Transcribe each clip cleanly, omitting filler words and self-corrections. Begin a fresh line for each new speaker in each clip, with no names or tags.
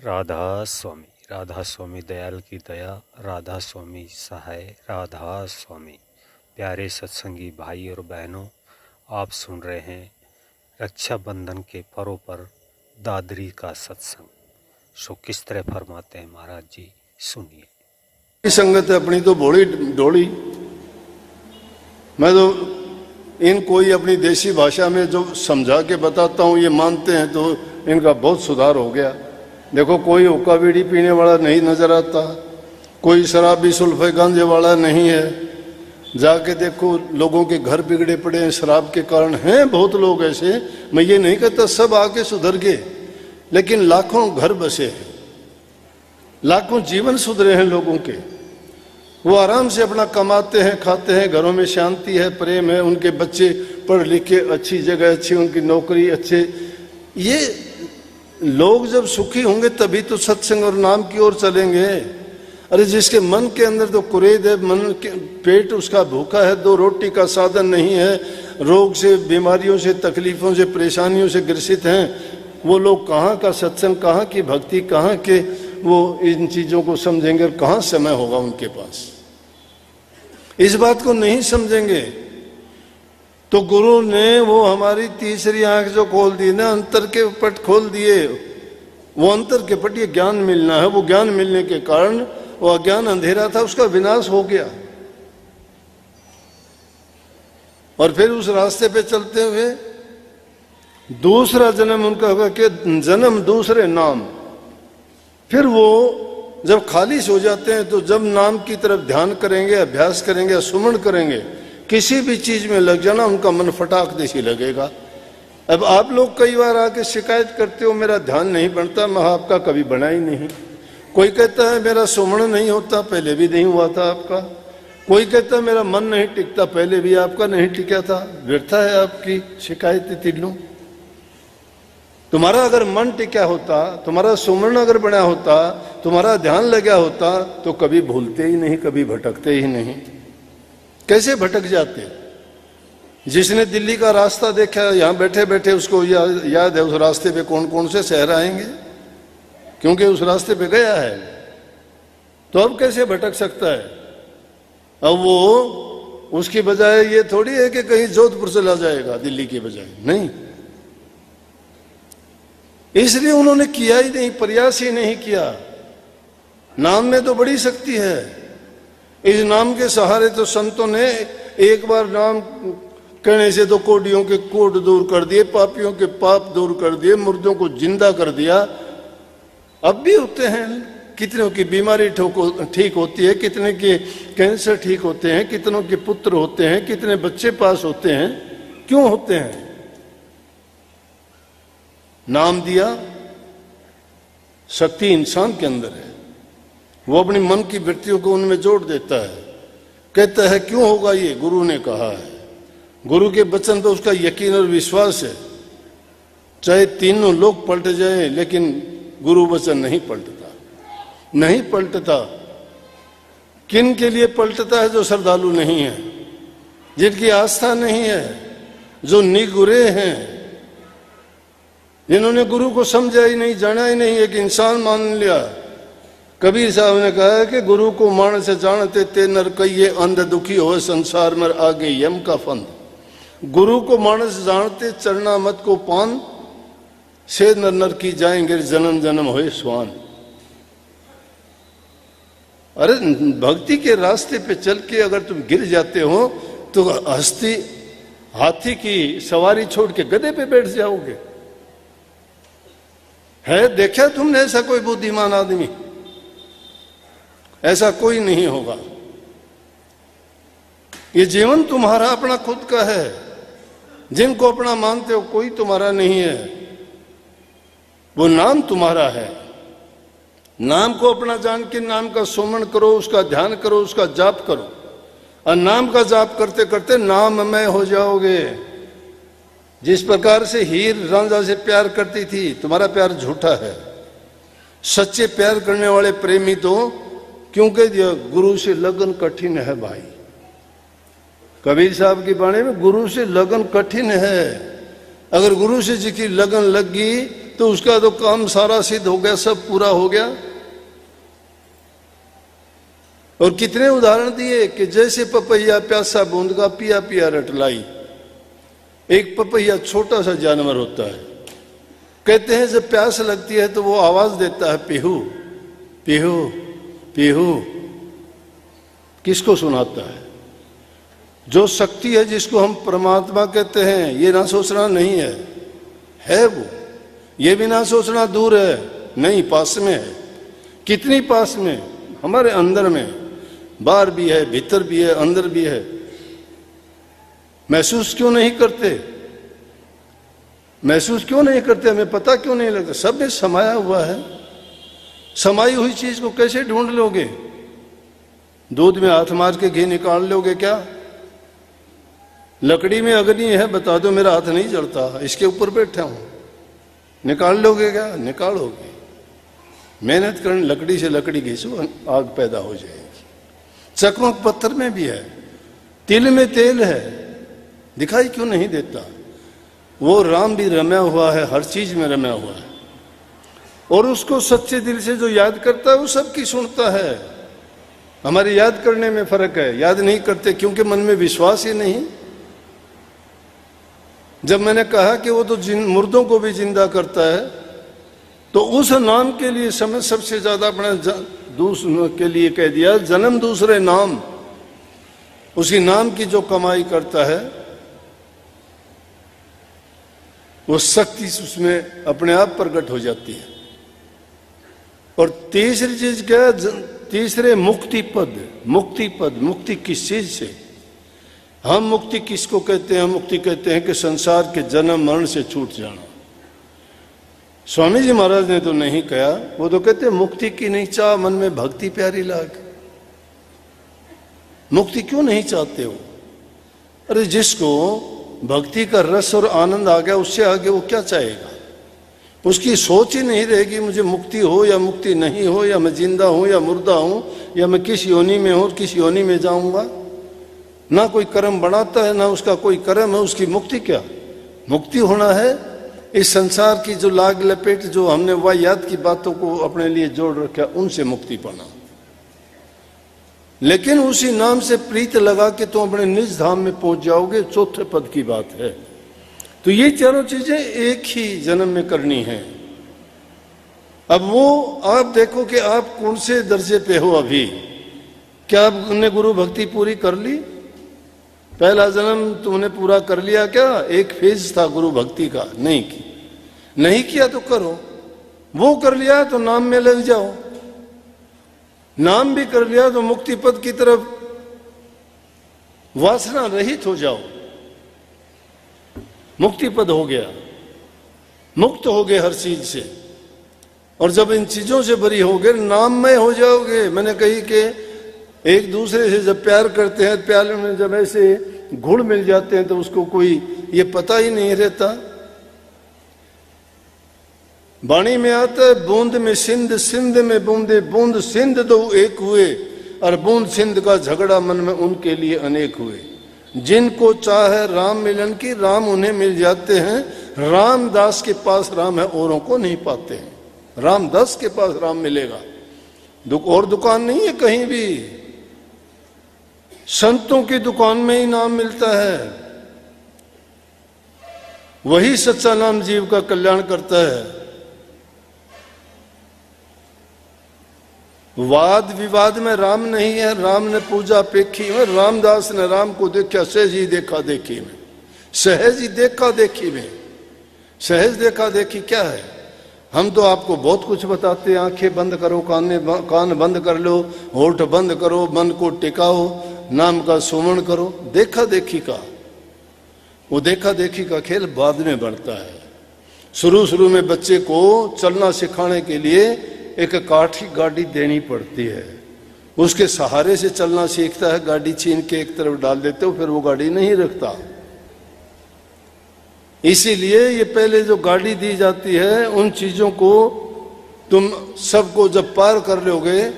राधा स्वामी दयाल की दया, राधा स्वामी सहाय, राधा स्वामी। प्यारे सत्संगी भाई और बहनों, आप सुन रहे हैं रक्षाबंधन के पर्व पर दादरी का सत्संग। सो किस तरह फरमाते हैं महाराज जी, सुनिए।
संगत अपनी तो भोली ढोली। मैं तो इनको ही अपनी देसी भाषा में जो समझा के बताता हूँ, ये मानते हैं तो इनका बहुत सुधार हो गया। देखो, कोई हुक्का बीड़ी पीने वाला नहीं नजर आता, कोई शराबी सुल्फे गांजे वाला नहीं है। जाके देखो, लोगों के घर बिगड़े पड़े हैं शराब के कारण। हैं बहुत लोग ऐसे, मैं ये नहीं कहता सब आके सुधर गए, लेकिन लाखों घर बसे हैं, लाखों जीवन सुधरे हैं लोगों के। वो आराम से अपना कमाते हैं, खाते हैं, घरों में शांति है, प्रेम है, उनके बच्चे पढ़ लिख के अच्छी जगह, अच्छी उनकी नौकरी, अच्छे। ये लोग जब सुखी होंगे तभी तो सत्संग और नाम की ओर चलेंगे। अरे जिसके मन के अंदर तो कुरेद है, मन के पेट उसका भूखा है, दो रोटी का साधन नहीं है, रोग से, बीमारियों से, तकलीफों से, परेशानियों से ग्रसित हैं, वो लोग कहाँ का सत्संग, कहाँ की भक्ति, कहाँ के वो इन चीजों को समझेंगे और कहाँ समय होगा उनके पास। इस बात को नहीं समझेंगे तो गुरु ने वो हमारी तीसरी आंख जो खोल दी ना, अंतर के पट खोल दिए। वो अंतर के पट ये ज्ञान मिलना है। वो ज्ञान मिलने के कारण वो अज्ञान अंधेरा था, उसका विनाश हो गया। और फिर उस रास्ते पे चलते हुए दूसरा जन्म उनका होगा कि जन्म दूसरे नाम। फिर वो जब खालिश हो जाते हैं तो जब नाम की तरफ ध्यान करेंगे, अभ्यास करेंगे, सुमन करेंगे, किसी भी चीज में लग जाना, उनका मन फटाक देसी लगेगा। अब आप लोग कई बार आके शिकायत करते हो, मेरा ध्यान नहीं बनता। मैं आपका कभी बना ही नहीं। कोई कहता है मेरा सुमन नहीं होता, पहले भी नहीं हुआ था आपका। कोई कहता है मेरा मन नहीं टिकता, पहले भी आपका नहीं टिका था। व्यर्था है आपकी शिकायत तीनों। तुम्हारा अगर मन टिका होता, तुम्हारा सुमरण अगर बना होता, तुम्हारा ध्यान लगा होता, तो कभी भूलते ही नहीं, कभी भटकते ही नहीं। कैसे भटक जाते? जिसने दिल्ली का रास्ता देखा, यहां बैठे बैठे उसको याद है उस रास्ते पे कौन कौन से शहर आएंगे, क्योंकि उस रास्ते पे गया है। तो अब कैसे भटक सकता है? अब वो उसकी बजाय ये थोड़ी है कि कहीं जोधपुर चला जाएगा दिल्ली के बजाय, नहीं। इसलिए उन्होंने किया ही नहीं, प्रयास ही नहीं किया। नाम में तो बड़ी शक्ति है। इस नाम के सहारे तो संतों ने एक बार नाम कहने से तो कोडियों के कोड दूर कर दिए, पापियों के पाप दूर कर दिए, मुर्दों को जिंदा कर दिया। अब भी होते हैं, कितनों की बीमारी ठीक होती है, कितने के कैंसर ठीक होते हैं, कितनों के पुत्र होते हैं, कितने बच्चे पास होते हैं। क्यों होते हैं? नाम दिया, शक्ति इंसान के अंदर है। वो अपनी मन की वृत्तियों को उनमें जोड़ देता है। कहता है क्यों होगा ये? गुरु ने कहा है। गुरु के वचन पर उसका यकीन और विश्वास है। चाहे तीनों लोग पलट जाए, लेकिन गुरु वचन नहीं पलटता, नहीं पलटता। किन के लिए पलटता है? जो श्रद्धालु नहीं है, जिनकी आस्था नहीं है, जो निगुरे हैं, जिन्होंने गुरु को समझा ही नहीं, जाना ही नहीं, एक इंसान मान लिया। कबीर साहब ने कहा है कि गुरु को मान से जानते ते नर कहिए, अंध दुखी हो संसार में आगे यम का फंद। गुरु को मानस जानते चरना मत को पान, से नर नर की जाएंगे जन्म जन्म होए स्वान। अरे भक्ति के रास्ते पे चल के अगर तुम गिर जाते हो तो हस्ती हाथी की सवारी छोड़ के गधे पे बैठ जाओगे। है देखा तुमने ऐसा कोई बुद्धिमान आदमी? ऐसा कोई नहीं होगा। ये जीवन तुम्हारा अपना खुद का है। जिनको अपना मानते हो कोई तुम्हारा नहीं है। वो नाम तुम्हारा है। नाम को अपना जान के नाम का सुमन करो, उसका ध्यान करो, उसका जाप करो। और नाम का जाप करते करते नाममय हो जाओगे। जिस प्रकार से हीर रांझा से प्यार करती थी, तुम्हारा प्यार झूठा है। सच्चे प्यार करने वाले प्रेमी तो क्यों कह दिया, गुरु से लगन कठिन है भाई। कबीर साहब की वाणी में गुरु से लगन कठिन है। अगर गुरु से जी की लगन लग गई तो उसका तो काम सारा सिद्ध हो गया, सब पूरा हो गया। और कितने उदाहरण दिए कि जैसे पपैया प्यासा बूंद का पिया पिया रटलाई। एक पपैया छोटा सा जानवर होता है, कहते हैं जब प्यास लगती है तो वो आवाज देता है पीहू पीहू पीहू। किसको सुनाता है? जो शक्ति है जिसको हम परमात्मा कहते हैं, ये ना सोचना नहीं है वो। ये भी ना सोचना दूर है, नहीं, पास में है। कितनी पास में? हमारे अंदर में, बाहर भी है, भीतर भी है, अंदर भी है। महसूस क्यों नहीं करते? महसूस क्यों नहीं करते? हमें पता क्यों नहीं लगता? सब में समाया हुआ है। समाई हुई चीज को कैसे ढूंढ लोगे? दूध में हाथ मार के घी निकाल लोगे क्या? लकड़ी में अग्नि है, बता दो मेरा हाथ नहीं जलता, इसके ऊपर बैठा हूं, निकाल लोगे क्या? निकालोगे। मेहनत करने, लकड़ी से लकड़ी घिसो, आग पैदा हो जाएगी। चकमक पत्थर में भी है, तिल में तेल है, दिखाई क्यों नहीं देता? वो राम भी रम्या हुआ है, हर चीज में रम्या हुआ है। और उसको सच्चे दिल से जो याद करता है वो सबकी सुनता है। हमारे याद करने में फर्क है, याद नहीं करते क्योंकि मन में विश्वास ही नहीं। जब मैंने कहा कि वो तो मुर्दों को भी जिंदा करता है, तो उस नाम के लिए समय सबसे ज्यादा अपने दूसरे के लिए कह दिया, जन्म दूसरे नाम। उसी नाम की जो कमाई करता है वो शक्ति उसमें अपने आप प्रकट हो जाती है। और तीसरी चीज क्या है? तीसरे मुक्ति पद। मुक्ति पद, मुक्ति किस चीज से? हम मुक्ति किसको कहते हैं? मुक्ति कहते हैं कि संसार के जन्म मरण से छूट जाना। स्वामी जी महाराज ने तो नहीं कहा, वो तो कहते हैं मुक्ति की नहीं चाह, मन में भक्ति प्यारी लाग। मुक्ति क्यों नहीं चाहते हो? अरे जिसको भक्ति का रस और आनंद आ गया, उससे आगे वो क्या चाहेगा? उसकी सोच ही नहीं रहेगी मुझे मुक्ति हो या मुक्ति नहीं हो, या मैं जिंदा हूं या मुर्दा हूं, या मैं किस योनि में हूं और किस योनि में जाऊंगा। ना कोई कर्म बनाता है, ना उसका कोई कर्म है, उसकी मुक्ति क्या? मुक्ति होना है इस संसार की जो लाग लपेट, जो हमने वाहियात की बातों को अपने लिए जोड़ रखा, उनसे मुक्ति पाना। लेकिन उसी नाम से प्रीत लगा के तुम अपने निज धाम में पहुंच जाओगे, चौथे पद की बात है। तो ये चारों चीजें एक ही जन्म में करनी है। अब वो आप देखो कि आप कौन से दर्जे पे हो अभी। क्या आपने गुरु भक्ति पूरी कर ली? पहला जन्म तुमने पूरा कर लिया क्या? एक फेज था गुरु भक्ति का, नहीं की, नहीं किया तो करो। वो कर लिया तो नाम में लग जाओ। नाम भी कर लिया तो मुक्ति पद की तरफ वासना रहित हो जाओ। मुक्ति पद हो गया, मुक्त हो गए हर चीज से। और जब इन चीजों से भरी हो गए, नाममय हो जाओगे। मैंने कही कि एक दूसरे से जब प्यार करते हैं, प्यार में जब ऐसे घुल मिल जाते हैं तो उसको कोई ये पता ही नहीं रहता। वाणी में आता है, बूंद में सिंध, सिंध में बूंदे, बूंद सिंध दो एक हुए, और बूंद सिंध का झगड़ा मन में उनके लिए अनेक हुए। जिनको चाहे राम मिलन की, राम उन्हें मिल जाते हैं। रामदास के पास राम है, औरों को नहीं पाते हैं। रामदास के पास राम मिलेगा, और दुकान नहीं है कहीं भी। संतों की दुकान में ही नाम मिलता है। वही सच्चा नाम जीव का कल्याण करता है। वाद विवाद में राम नहीं है। राम ने पूजा पेखी में, रामदास ने राम को देखा सहज ही देखा देखी में। सहज ही देखा देखी में, सहज देखा देखी क्या है? हम तो आपको बहुत कुछ बताते हैं, आंखें बंद करो, कान बंद कर लो, होठ बंद करो, मन को टिकाओ, नाम का सुमरण करो। देखा देखी का, वो देखा देखी का खेल बाद में बढ़ता है। शुरू में बच्चे को चलना सिखाने के लिए एक काठ की गाड़ी देनी पड़ती है। उसके सहारे से चलना सीखता है। गाड़ी छीन के एक तरफ डाल देते हो, फिर वो गाड़ी नहीं रखता। इसीलिए ये पहले जो गाड़ी दी जाती है, उन चीजों को तुम सबको जब पार कर लोगे,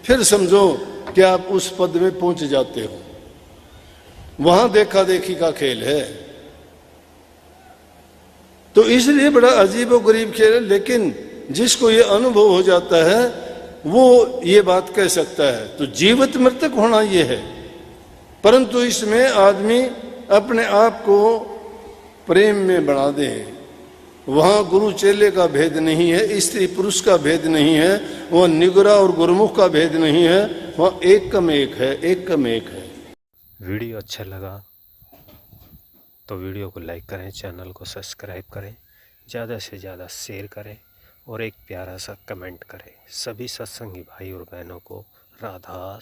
फिर समझो कि आप उस पद में पहुंच जाते हो। वहां देखा देखी का खेल है। तो इसलिए बड़ा अजीब और गरीब खेल है। लेकिन जिसको ये अनुभव हो जाता है वो ये बात कह सकता है। तो जीवित मृतक होना ये है, परंतु इसमें आदमी अपने आप को प्रेम में बना दे। वहां गुरु चेले का भेद नहीं है, स्त्री पुरुष का भेद नहीं है, वह निगरा और गुरुमुख का भेद नहीं है, वह एक कम एक है, एक कम एक है।
वीडियो अच्छा लगा तो वीडियो को लाइक करें, चैनल को सब्सक्राइब करें, ज़्यादा से ज़्यादा शेयर करें और एक प्यारा सा कमेंट करें। सभी सत्संगी भाई और बहनों को राधा